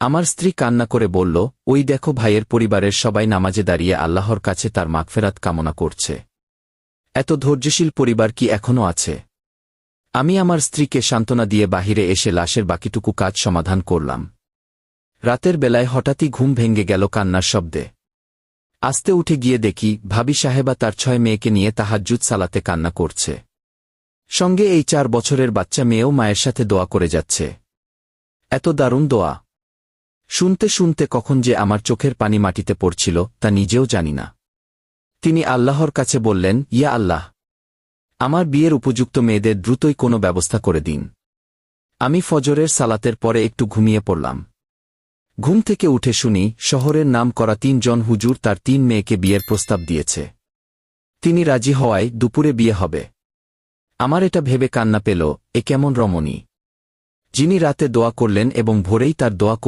আমার স্ত্রী কান্না করে বলল, ওই দেখো ভাইয়ের পরিবারের সবাই নামাজে দাঁড়িয়ে আল্লাহর কাছে তার মাগফেরাত কামনা করছে। এত ধৈর্যশীল পরিবার কি এখনও আছে? আমি আমার স্ত্রীকে সান্ত্বনা দিয়ে বাহিরে এসে লাশের বাকিটুকু কাজ সমাধান করলাম। রাতের বেলায় হঠাৎই ঘুম ভেঙে গেল কান্নার শব্দে। আস্তে উঠে গিয়ে দেখি ভাবি সাহেবা তার 6 মেয়েকে নিয়ে তাহাজ্জুদ সালাতে কান্না করছে। সঙ্গে এই 4 বছরের বাচ্চা মেয়েও মায়ের সাথে দোয়া করে যাচ্ছে। এত দারুণ দোয়া! শুনতে শুনতে কখন যে আমার চোখের পানি মাটিতে পড়ছিল তা নিজেও জানি না। তিনি আল্লাহর কাছে বললেন, ইয়া আল্লাহ, আমার বিয়ের উপযুক্ত মেয়েদের দ্রুতই কোনো ব্যবস্থা করে দিন। আমি ফজরের সালাতের পরে একটু ঘুমিয়ে পড়লাম। ঘুম থেকে উঠে শুনি শহরের নাম করা 3 জন হুজুর তার 3 মেয়েকে বিয়ের প্রস্তাব দিয়েছে। তিনি রাজি হওয়ায় দুপুরে বিয়ে হবে। আমার এটা ভেবে কান্না পেল, এ কেমন রমণী, যিনি রাতে দোয়া করলেন এবং ভোরেই তার দোয়া কবুল